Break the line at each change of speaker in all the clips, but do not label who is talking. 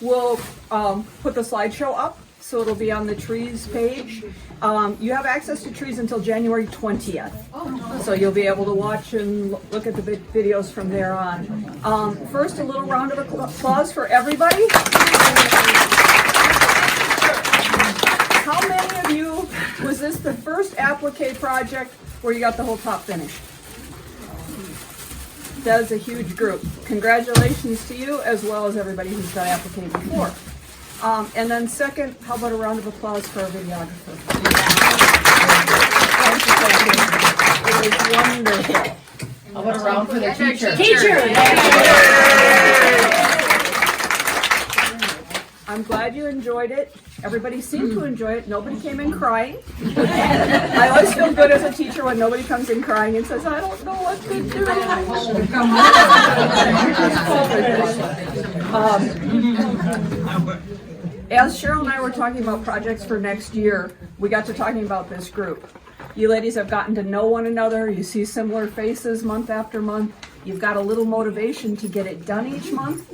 we'll put the slideshow up, so it'll be on the trees page. You have access to trees until January 20th. So you'll be able to watch and look at the videos from there on. First, a little round of applause for everybody. How many of you, was this the first applique project where you got the whole top finished? That is a huge group. Congratulations to you, as well as everybody who's done applique before. And then second, how about a round of applause for our videographer? It was wonderful.
How about a round for the teacher?
I'm glad you enjoyed it. Everybody seemed to enjoy it. Nobody came in crying. I always feel good as a teacher when nobody comes in crying and says, I don't know what to do. As Cheryl and I were talking about projects for next year, we got to talking about this group. You ladies have gotten to know one another. You see similar faces month after month. You've got a little motivation to get it done each month.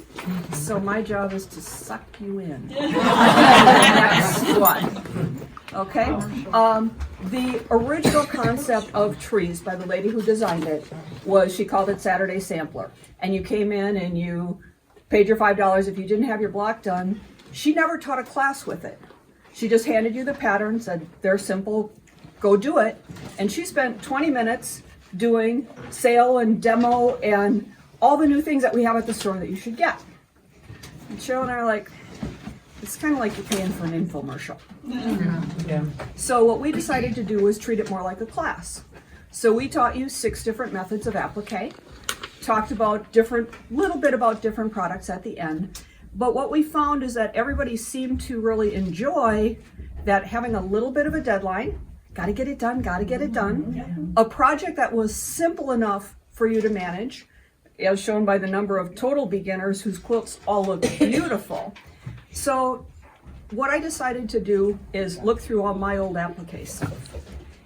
So my job is to suck you in. Next one. Okay? The original concept of trees by the lady who designed it was, she called it Saturday Sampler. And you came in and you paid your $5 if you didn't have your block done. She never taught a class with it. She just handed you the pattern, said, they're simple, go do it. And she spent 20 minutes doing sale and demo and all the new things that we have at the store that you should get. And Cheryl and I are like, it's kind of like you're paying for an infomercial.
Yeah.
So what we decided to do was treat it more like a class. So we taught you 6 different methods of applique, talked about little bit about different products at the end. But what we found is that everybody seemed to really enjoy that, having a little bit of a deadline, gotta get it done, a project that was simple enough for you to manage, as shown by the number of total beginners whose quilts all look beautiful. So what I decided to do is look through all my old appliques.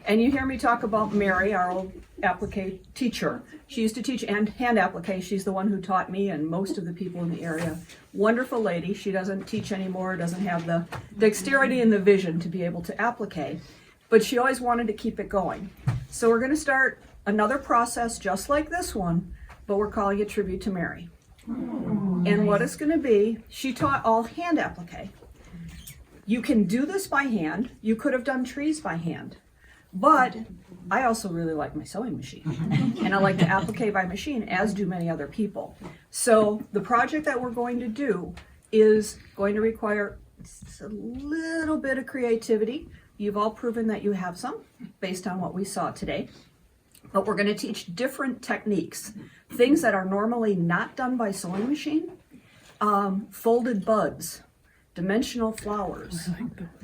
And you hear me talk about Mary, our old applique teacher. She used to teach hand applique. She's the one who taught me and most of the people in the area. Wonderful lady. She doesn't teach anymore, doesn't have the dexterity and the vision to be able to applique, but she always wanted to keep it going. So we're going to start another process just like this one, but we're calling it Tribute to Mary. And what it's going to be, she taught all hand applique. You can do this by hand. You could have done trees by hand. But I also really like my sewing machine, and I like to applique by machine, as do many other people. So the project that we're going to do is going to require a little bit of creativity. You've all proven that you have some based on what we saw today. But we're going to teach different techniques, things that are normally not done by sewing machine, folded buds, dimensional flowers,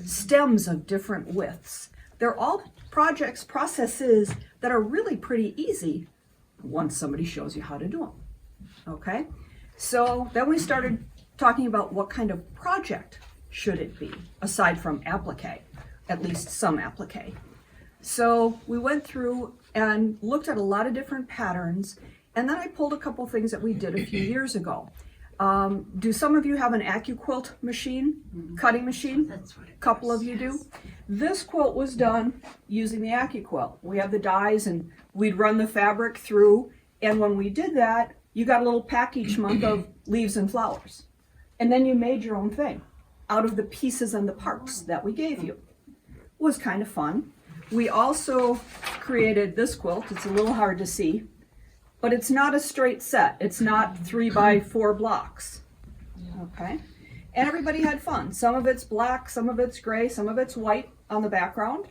stems of different widths. They're all processes that are really pretty easy once somebody shows you how to do them. Okay? So then we started talking about what kind of project should it be, aside from applique, at least some applique. So we went through and looked at a lot of different patterns, and then I pulled a couple things that we did a few years ago. Do some of you have an AccuQuilt machine, cutting machine? That's what it is. A couple of you do. This quilt was done using the AccuQuilt. We have the dies and we'd run the fabric through, and when we did that, you got a little pack each month of leaves and flowers. And then you made your own thing out of the pieces and the parts that we gave you. It was kind of fun. We also created this quilt. It's a little hard to see, but it's not a straight set. It's not 3x4 blocks, okay? And everybody had fun. Some of it's black, some of it's gray, some of it's white on the background.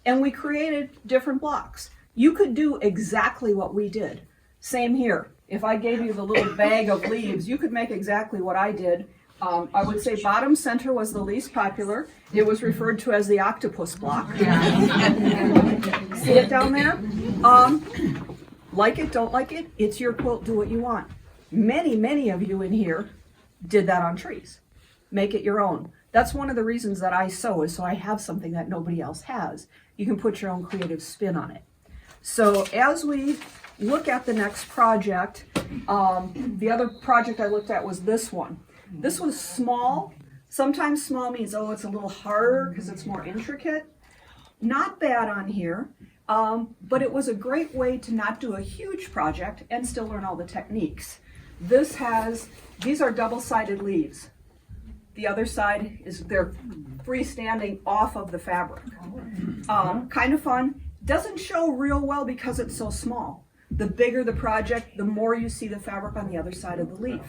And we created different blocks. You could do exactly what we did. Same here. If I gave you the little bag of leaves, you could make exactly what I did. I would say bottom center was the least popular. It was referred to as the octopus block. See it down there? Like it, don't like it, it's your quilt, do what you want. Many of you in here did that on trees. Make it your own. That's one of the reasons that I sew, is so I have something that nobody else has. You can put your own creative spin on it. So as we look at the next project, the other project I looked at was this one. This was small. Sometimes small means, oh, it's a little harder because it's more intricate. Not bad on here, but it was a great way to not do a huge project and still learn all the techniques. These are double-sided leaves. The other side they're freestanding off of the fabric. Kind of fun. Doesn't show real well because it's so small. The bigger the project, the more you see the fabric on the other side of the leaf.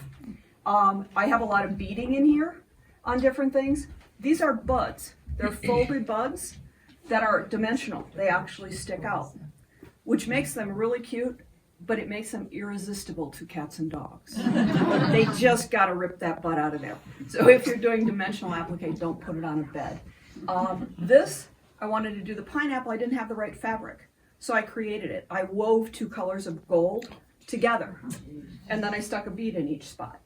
I have a lot of beading in here on different things. These are buds. They're folded buds that are dimensional. They actually stick out, which makes them really cute, but it makes them irresistible to cats and dogs. They just gotta rip that bud out of there. So if you're doing dimensional applique, don't put it on a bed. This, I wanted to do the pineapple. I didn't have the right fabric, so I created it. I wove 2 colors of gold together, and then I stuck a bead in each spot.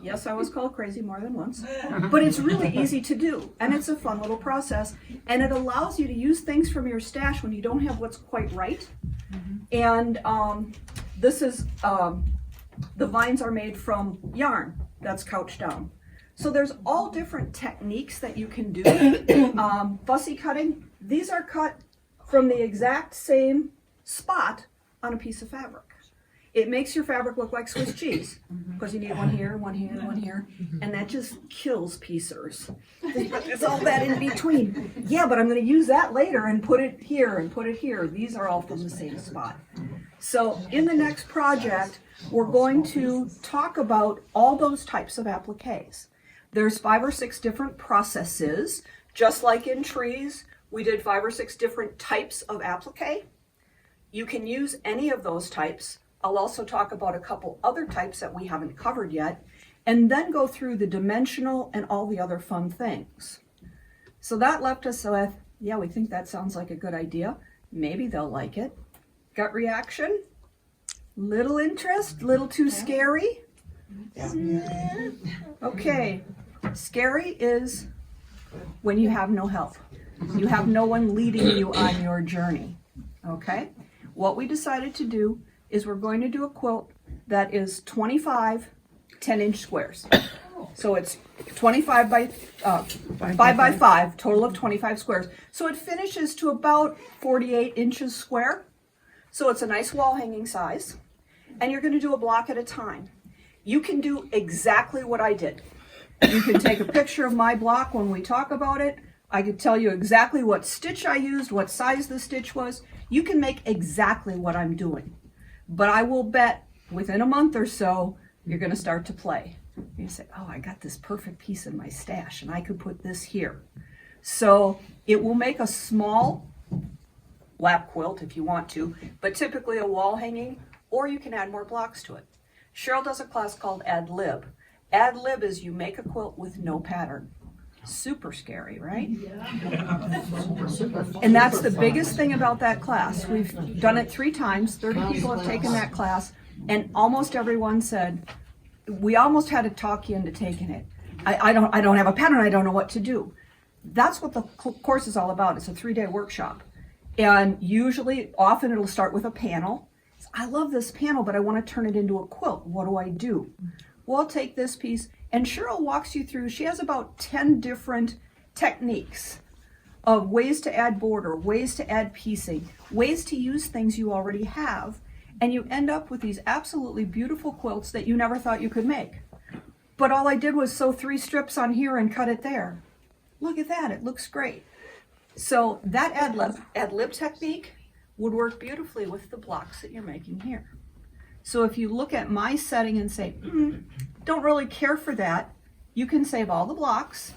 Yes, I was called crazy more than once, but it's really easy to do, and it's a fun little process, and it allows you to use things from your stash when you don't have what's quite right. And this is, the vines are made from yarn that's couched down. So there's all different techniques that you can do. Fussy cutting, these are cut from the exact same spot on a piece of fabric. It makes your fabric look like Swiss cheese because you need one here, one here, one here, and that just kills piecers. There's all that in between. Yeah, but I'm going to use that later and put it here and put it here. These are all from the same spot. So in the next project, we're going to talk about all those types of appliques. There's 5 or 6 different processes. Just like in trees, we did 5 or 6 different types of applique. You can use any of those types. I'll also talk about a couple other types that we haven't covered yet, and then go through the dimensional and all the other fun things. So that left us with, yeah, we think that sounds like a good idea. Maybe they'll like it. Gut reaction? Little interest? Little too scary? Okay. Scary is when you have no help. You have no one leading you on your journey. Okay? What we decided to do is we're going to do a quilt that is 25 10-inch squares. So it's 25 by 5 by 5, total of 25 squares. So it finishes to about 48 inches square. So it's a nice wall hanging size. And you're going to do a block at a time. You can do exactly what I did. You can take a picture of my block when we talk about it. I could tell you exactly what stitch I used, what size the stitch was. You can make exactly what I'm doing. But I will bet within a month or so, you're going to start to play. You say, oh, I got this perfect piece in my stash and I could put this here. So it will make a small lap quilt if you want to, but typically a wall hanging, or you can add more blocks to it. Cheryl does a class called Ad Lib. Ad Lib is you make a quilt with no pattern. Super scary, right? Yeah. And that's the biggest thing about that class. We've done it 3 times. 30 people have taken that class, and almost everyone said, we almost had to talk you into taking it. I don't have a pattern. I don't know what to do. That's what the course is all about. It's a 3-day workshop. And usually, often it'll start with a panel. I love this panel, but I want to turn it into a quilt. What do I do? Well, I'll take this piece, and Cheryl walks you through. She has about 10 different techniques of ways to add border, ways to add piecing, ways to use things you already have, and you end up with these absolutely beautiful quilts that you never thought you could make. But all I did was sew 3 strips on here and cut it there. Look at that, it looks great. So that ad lib technique would work beautifully with the blocks that you're making here. So if you look at my setting and say, don't really care for that, you can save all the blocks.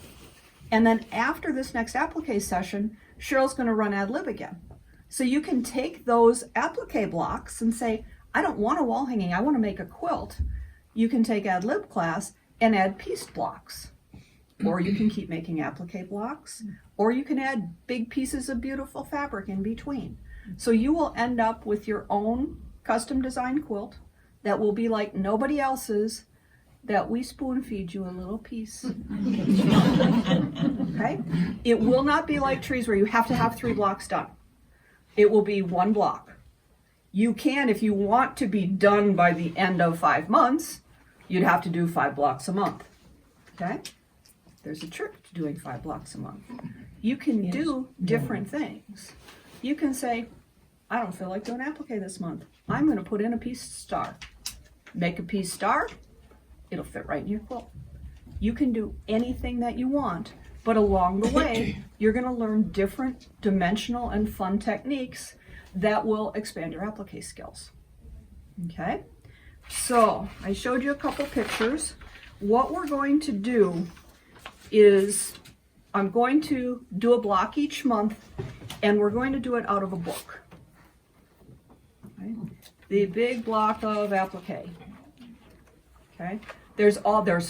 And then after this next applique session, Cheryl's going to run ad lib again. So you can take those applique blocks and say, I don't want a wall hanging, I want to make a quilt. You can take ad lib class and add pieced blocks. Or you can keep making applique blocks, or you can add big pieces of beautiful fabric in between. So you will end up with your own custom designed quilt that will be like nobody else's, that we spoon feed you a little piece. Okay? It will not be like trees where you have to have 3 blocks done. It will be 1 block. You can, if you want to be done by the end of 5 months, you'd have to do 5 blocks a month. Okay? There's a trick to doing 5 blocks a month. You can do different things. You can say, I don't feel like doing applique this month. I'm going to put in a piece star. Make a piece star, it'll fit right in your quilt. You can do anything that you want, but along the way, you're going to learn different dimensional and fun techniques that will expand your applique skills. Okay? So, I showed you a couple pictures. What we're going to do is, I'm going to do a block each month, and we're going to do it out of a book. Okay? The big block of applique. Okay? There's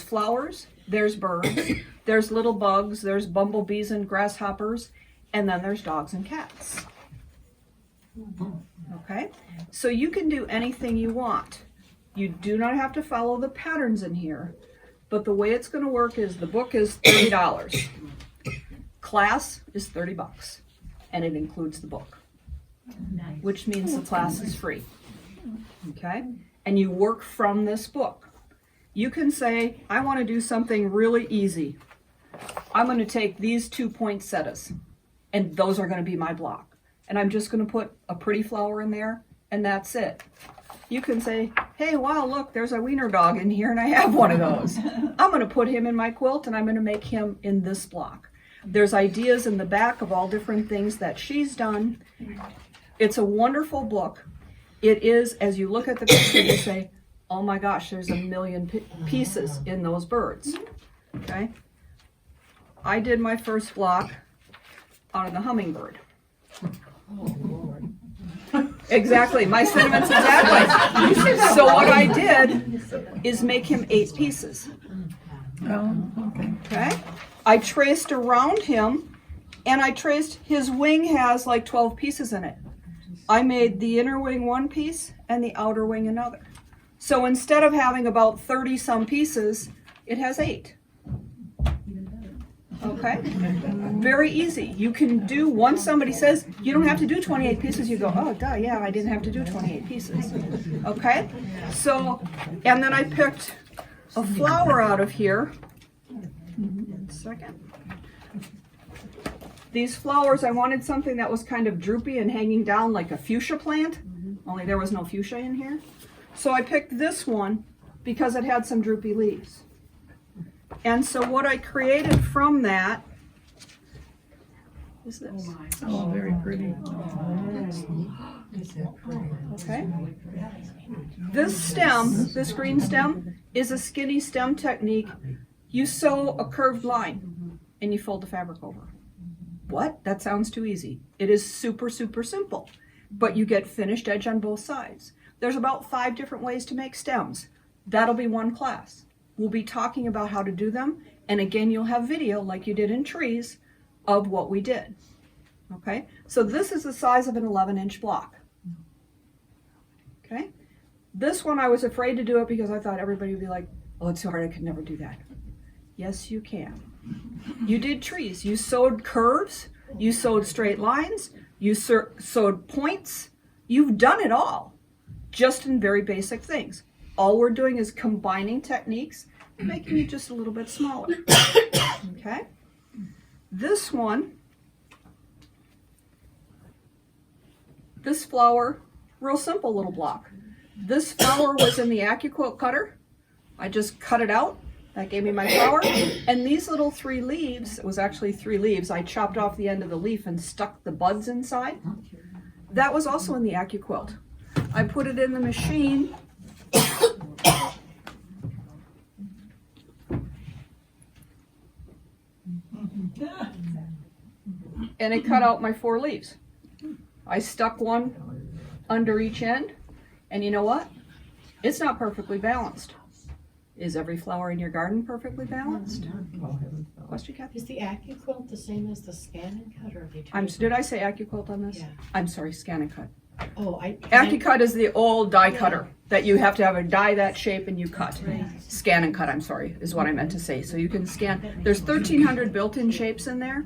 flowers, there's birds, there's little bugs, there's bumblebees and grasshoppers, and then there's dogs and cats. Okay? So you can do anything you want. You do not have to follow the patterns in here, but the way it's going to work is the book is $30. Class is $30, and it includes the book, which means the class is free. Okay? And you work from this book. You can say, I want to do something really easy. I'm going to take these 2 poinsettias, and those are going to be my block. And I'm just going to put a pretty flower in there, and that's it. You can say, hey, wow, look, there's a wiener dog in here, and I have one of those. I'm going to put him in my quilt, and I'm going to make him in this block. There's ideas in the back of all different things that she's done. It's a wonderful book. It is, as you look at the picture, you say, oh my gosh, there's a million pieces in those birds. Okay? I did my first block out of the hummingbird. Exactly, my sentiments exactly. So what I did is make him 8 pieces. Okay? I traced around him, and I traced, his wing has like 12 pieces in it. I made the inner wing 1 piece and the outer wing another. So instead of having about 30 some pieces, it has 8. Okay? Very easy. You can do, once somebody says, you don't have to do 28 pieces, you go, oh, duh, yeah, I didn't have to do 28 pieces. Okay? So, and then I picked a flower out of here. 1 second. These flowers, I wanted something that was kind of droopy and hanging down like a fuchsia plant, only there was no fuchsia in here. So I picked this one because it had some droopy leaves. And so what I created from that is this.
Oh, very pretty.
Okay. This stem, this green stem, is a skinny stem technique. You sew a curved line and you fold the fabric over. What? That sounds too easy. It is super, super simple, but you get finished edge on both sides. There's about 5 different ways to make stems. That'll be one class. We'll be talking about how to do them, and again, you'll have video like you did in trees of what we did. Okay, so this is the size of an 11-inch block. Okay, this one I was afraid to do it because I thought everybody would be like, oh, it's so hard, I could never do that. Yes, you can. You did trees. You sewed curves, you sewed straight lines, you sewed points. You've done it all, just in very basic things. All we're doing is combining techniques and making it just a little bit smaller. Okay? This one, this flower, real simple little block. This flower was in the AccuQuilt cutter. I just cut it out. That gave me my flower. And these little 3 leaves, it was actually 3 leaves, I chopped off the end of the leaf and stuck the buds inside. That was also in the AccuQuilt. I put it in the machine. And it cut out my 4 leaves. I stuck one under each end, and you know what? It's not perfectly balanced. Is every flower in your garden perfectly balanced? Question, Kathy?
Is the AccuQuilt the same as the Scan and Cut, or are they two
Did I say AccuQuilt on this?
Yeah.
I'm sorry, Scan and Cut.
Oh,
AccuCut is the old die cutter that you have to have a die that shape and you cut. Scan and cut, I'm sorry, is what I meant to say. So you can scan. There's 1,300 built-in shapes in there,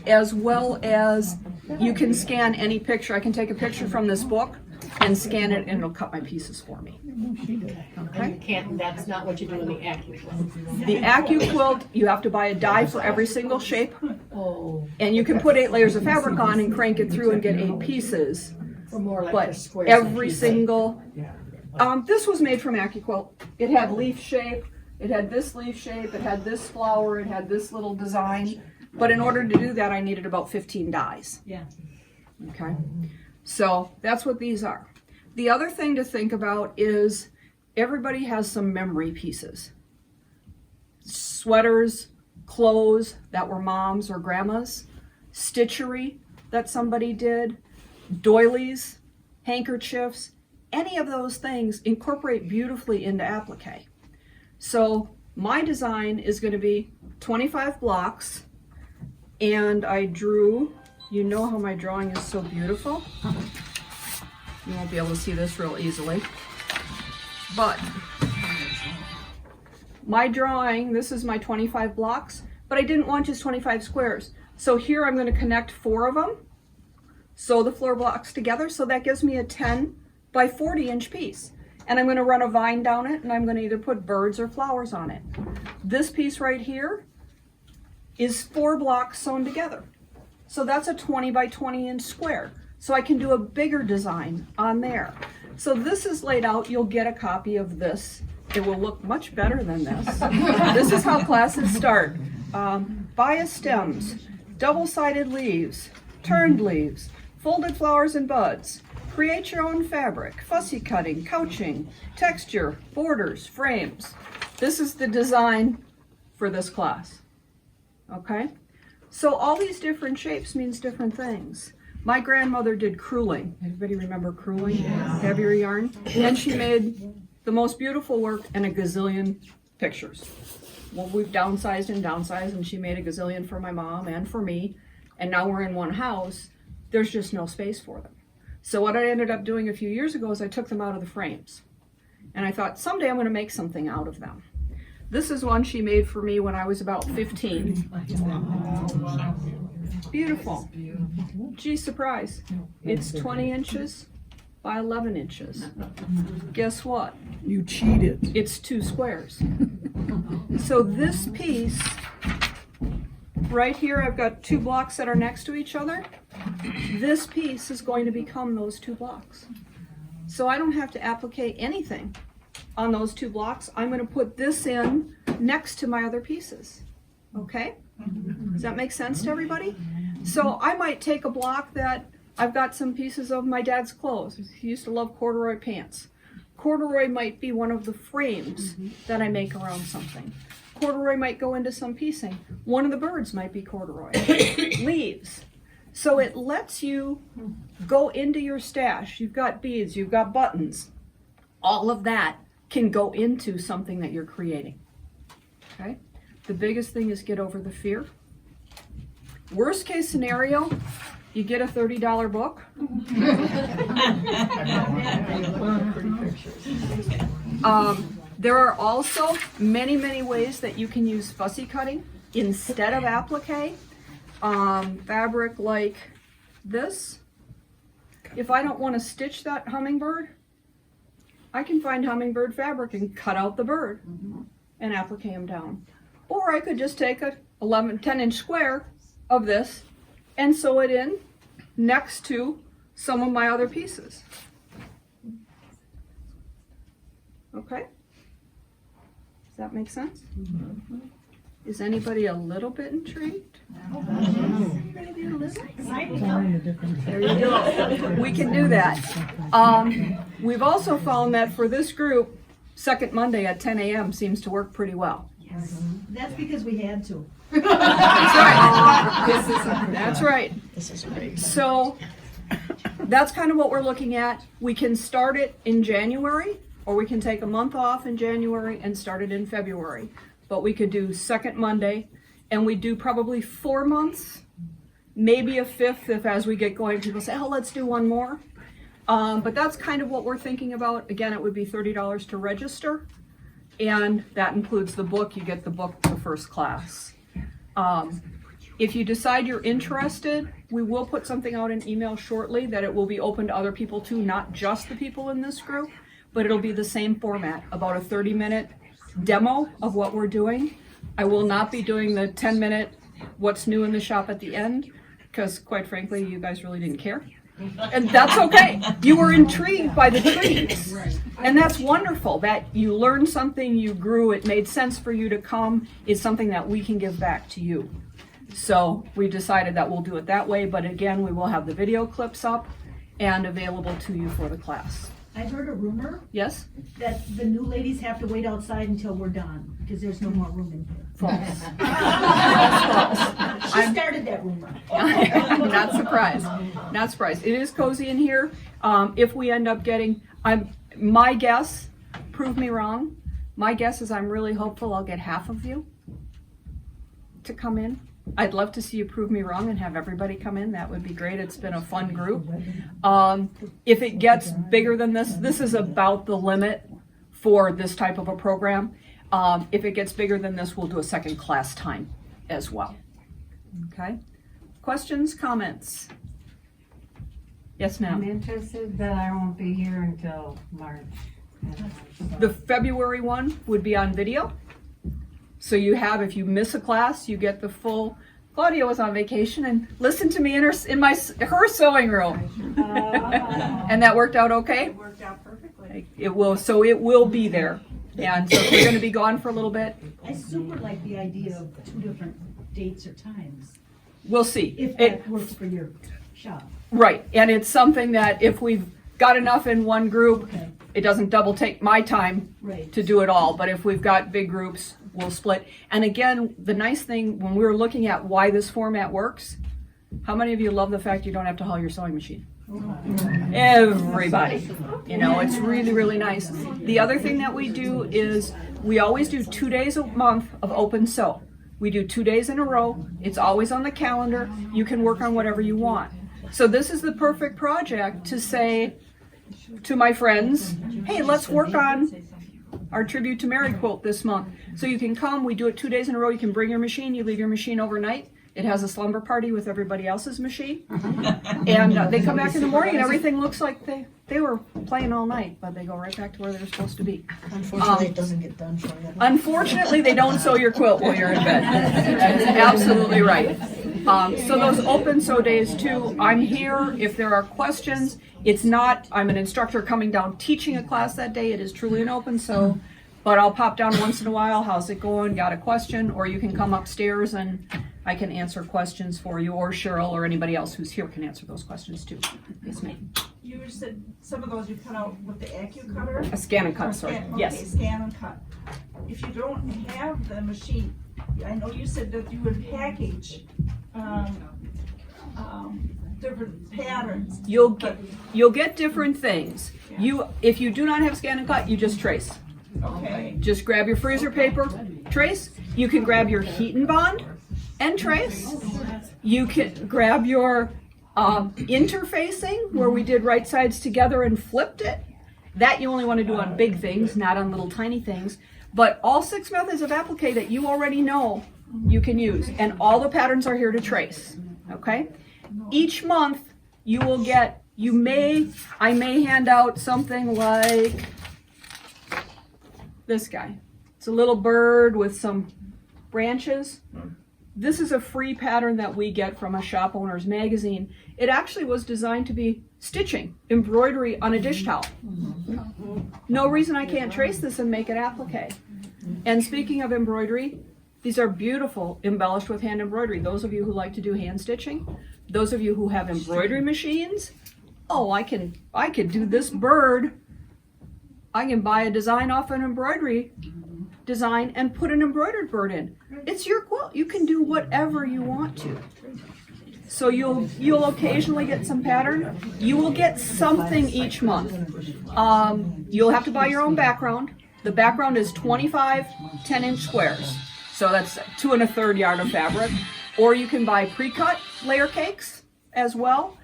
as well as you can scan any picture. I can take a picture from this book and scan it, and it'll cut my pieces for me.
And you can't, that's not what you do in the AccuQuilt.
The AccuQuilt, you have to buy a die for every single shape,
Oh,
and you can put 8 layers of fabric on and crank it through and get 8 pieces.
for more like
But
the squares.
every single, this was made from AccuQuilt. It had leaf shape, it had this leaf shape, it had this flower, it had this little design. But in order to do that, I needed about 15 dies.
Yeah.
Okay, so that's what these are. The other thing to think about is everybody has some memory pieces. Sweaters, clothes that were mom's or grandma's, stitchery that somebody did, doilies, handkerchiefs, any of those things incorporate beautifully into applique. So my design is going to be 25 blocks, and I drew, you know how my drawing is so beautiful. You won't be able to see this real easily, but my drawing, this is my 25 blocks, but I didn't want just 25 squares. So here I'm going to connect 4 of them, sew the floor blocks together, so that gives me a 10 by 40 inch piece. And I'm going to run a vine down it, and I'm going to either put birds or flowers on it. This piece right here is 4 blocks sewn together. So that's a 20 by 20 inch square. So I can do a bigger design on there. So this is laid out. You'll get a copy of this. It will look much better than this. This is how classes start. Bias stems, double-sided leaves, turned leaves, folded flowers and buds. Create your own fabric, fussy cutting, couching, texture, borders, frames. This is the design for this class. Okay? So all these different shapes means different things. My grandmother did crewling. Everybody remember crewling? Yeah. Heavier yarn? And she made the most beautiful work and a gazillion pictures. Well, we've downsized and she made a gazillion for my mom and for me. And now we're in one house. There's just no space for them. So what I ended up doing a few years ago is I took them out of the frames. And I thought, someday I'm going to make something out of them. This is one she made for me when I was about 15. Beautiful. Gee, surprise. It's 20 inches by 11 inches. Guess what?
You cheated.
It's 2 squares. So this piece, right here, I've got 2 blocks that are next to each other. This piece is going to become those 2 blocks. So I don't have to applique anything on those 2 blocks. I'm going to put this in next to my other pieces. Okay? Does that make sense to everybody? So I might take a block that I've got some pieces of my dad's clothes. He used to love corduroy pants. Corduroy might be one of the frames that I make around something. Corduroy might go into some piecing. One of the birds might be corduroy. Leaves. So it lets you go into your stash. You've got beads, you've got buttons. All of that can go into something that you're creating. Okay? The biggest thing is get over the fear. Worst case scenario, you get a $30 book. There are also many, many ways that you can use fussy cutting instead of applique. Fabric like this. If I don't want to stitch that hummingbird, I can find hummingbird fabric and cut out the bird and applique them down. Or I could just take a 10 inch square of this and sew it in next to some of my other pieces. Okay? Does that make sense? Is anybody a little bit intrigued? Maybe a little? There you go. We can do that. We've also found that for this group, second Monday at 10 a.m. seems to work pretty well.
That's because we had to.
That's right. That's right.
This is great.
So that's kind of what we're looking at. We can start it in January, or we can take a month off in January and start it in February. But we could do second Monday, and we do probably 4 months, maybe a 5th if as we get going people say, oh, let's do one more. But that's kind of what we're thinking about. Again, it would be $30 to register, and that includes the book. You get the book the first class. If you decide you're interested, we will put something out in email shortly that it will be open to other people too, not just the people in this group, but it'll be the same format, about a 30-minute demo of what we're doing. I will not be doing the 10-minute what's new in the shop at the end, because quite frankly, you guys really didn't care. And that's okay. You were intrigued by the trees. And that's wonderful that you learned something, you grew, it made sense for you to come. It's something that we can give back to you. So we decided that we'll do it that way, but again, we will have the video clips up and available to you for the class.
I heard a rumor
Yes?
that the new ladies have to wait outside until we're done, because there's no more room in here.
False.
She started that rumor.
Not surprised. Not surprised. It is cozy in here. If we end up getting, my guess, prove me wrong, my guess is I'm really hopeful I'll get half of you to come in. I'd love to see you prove me wrong and have everybody come in. That would be great. It's been a fun group. If it gets bigger than this, this is about the limit for this type of a program. If it gets bigger than this, we'll do a second class time as well. Okay? Questions, comments? Yes,
I'm
ma'am.
interested, but I won't be here until March.
The February one would be on video. So you have, if you miss a class, you get the full. Claudia was on vacation and listened to me in her sewing room. And that worked out okay?
It worked out perfectly.
It will be there. And so if you're going to be gone for a little bit,
I super like the idea of 2 different dates or times,
we'll see.
if that works for your shop.
Right, and it's something that if we've got enough in one group,
Okay.
it doesn't double take my time
Right.
to do it all, but if we've got big groups, we'll split. And again, the nice thing, when we were looking at why this format works, how many of you love the fact you don't have to haul your sewing machine? Everybody. You know, it's really, really nice. The other thing that we do is we always do 2 days a month of open sew. We do 2 days in a row. It's always on the calendar. You can work on whatever you want. So this is the perfect project to say to my friends, hey, let's work on our Tribute to Mary quote this month. So you can come, we do it 2 days in a row. You can bring your machine, you leave your machine overnight. It has a slumber party with everybody else's machine. And they come back in the morning and everything looks like they were playing all night, but they go right back to where they're supposed to be.
Unfortunately, it doesn't get done for them.
Unfortunately, they don't sew your quilt while you're in bed. That's absolutely right. So those open sew days too, I'm here if there are questions. It's not, I'm an instructor coming down teaching a class that day. It is truly an open sew, but I'll pop down once in a while. How's it going? Got a question? Or you can come upstairs and I can answer questions for you, or Cheryl or anybody else who's here can answer those questions too. Yes, ma'am.
You said some of those you cut out with the AccuCutter? cutter?
A scan and cut, sorry.
Okay,
Yes.
scan and cut. If you don't have the machine, I know you said that you would package different patterns.
You'll get different things. If you do not have scan and cut, you just trace.
Okay.
Just grab your freezer paper, trace. You can grab your heat and bond and trace. You can grab your interfacing, where we did right sides together and flipped it. That you only want to do on big things, not on little tiny things. But all 6 methods of applique that you already know, you can use. And all the patterns are here to trace, okay? Each month, you will get, I may hand out something like this guy. It's a little bird with some branches. This is a free pattern that we get from a shop owner's magazine. It actually was designed to be stitching, embroidery on a dish towel. No reason I can't trace this and make it applique. And speaking of embroidery, these are beautiful, embellished with hand embroidery. Those of you who like to do hand stitching, those of you who have embroidery machines, oh, I could do this bird. I can buy a design off an embroidery design and put an embroidered bird in. It's your quilt. You can do whatever you want to. So you'll occasionally get some pattern. You will get something each month. You'll have to buy your own background. The background is 25 10-inch squares. So that's 2 1/3 yard of fabric. Or you can buy pre-cut layer cakes as well.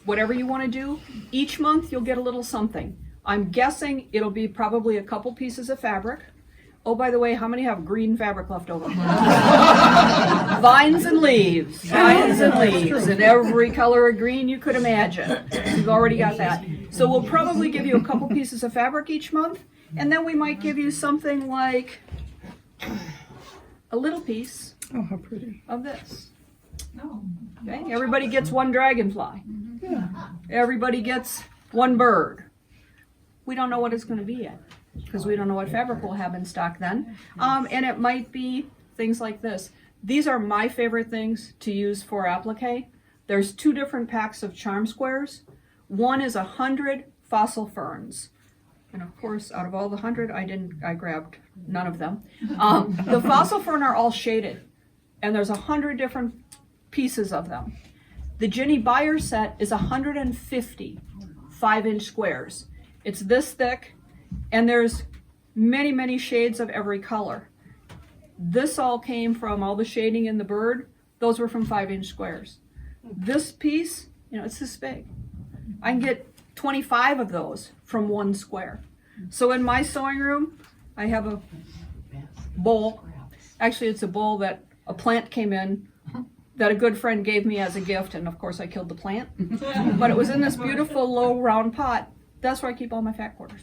Whatever you want to do. Each month you'll get a little something. I'm guessing it'll be probably a couple pieces of fabric. Oh, by the way, how many have green fabric left over? Vines and leaves, vines and leaves, in every color of green you could imagine. You've already got that. So we'll probably give you a couple pieces of fabric each month, and then we might give you something like a little piece
Oh, how pretty.
of this. Okay, everybody gets one dragonfly. Everybody gets one bird. We don't know what it's going to be yet, because we don't know what fabric we'll have in stock then. And it might be things like this. These are my favorite things to use for applique. There's 2 different packs of charm squares. One is 100 fossil ferns. And of course, out of all the 100, I grabbed none of them. The fossil fern are all shaded, and there's 100 different pieces of them. The Ginny Buyer set is 150 5-inch squares. It's this thick, and there's many, many shades of every color. This all came from all the shading in the bird. Those were from 5-inch squares. This piece, it's this big. I can get 25 of those from 1 square. So in my sewing room, I have a bowl. Actually, it's a bowl that a plant came in that a good friend gave me as a gift, and of course I killed the plant. But it was in this beautiful low round pot. That's where I keep all my fat quarters,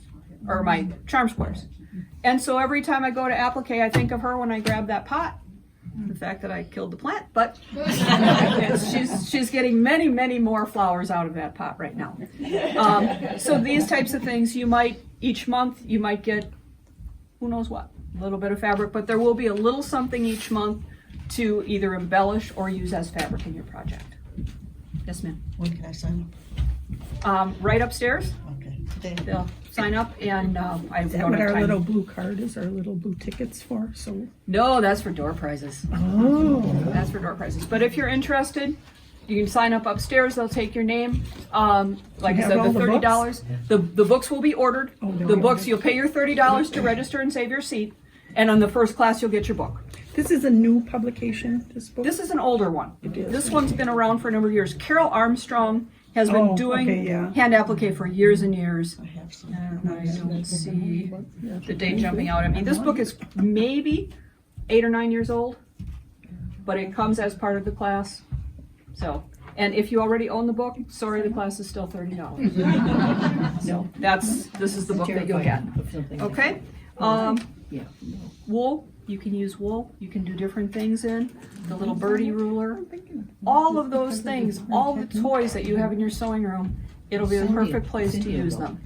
or my charm squares. And so every time I go to applique, I think of her when I grab that pot. The fact that I killed the plant, but she's getting many, many more flowers out of that pot right now. So these types of things, you might, each month, you might get, who knows what, a little bit of fabric, but there will be a little something each month to either embellish or use as fabric in your project. Yes, ma'am.
When can I sign
Right upstairs,
up? Okay. Today.
they'll sign up, and I
Is that
don't
what
have
our
time.
little blue card is, our little blue tickets for? So,
No, that's for door prizes.
oh,
That's for door prizes. But if you're interested, you can sign up upstairs. They'll take your name. Like I
have
said,
all
the
the
$30. The books will be ordered.
Oh, they'll
The
be
books,
ordered.
you'll pay your $30 to register and save your seat. And on the first class, you'll get your book.
this is a new publication, this book?
This is an older one.
is.
This one's been around for a number of years. Carol Armstrong has been
Oh,
doing
okay, yeah.
hand applique for years and years.
I have some.
I don't see the date jumping out at me. This book is maybe 8 or 9 years old, but it comes as part of the class. So, and if you already own the book, sorry, the class is still $30. No, this is the book that you'll get. Okay? Wool, you can use wool. You can do different things in. The little birdie ruler. All of those things, all the toys that you have in your sewing room, it'll be the perfect place to use them.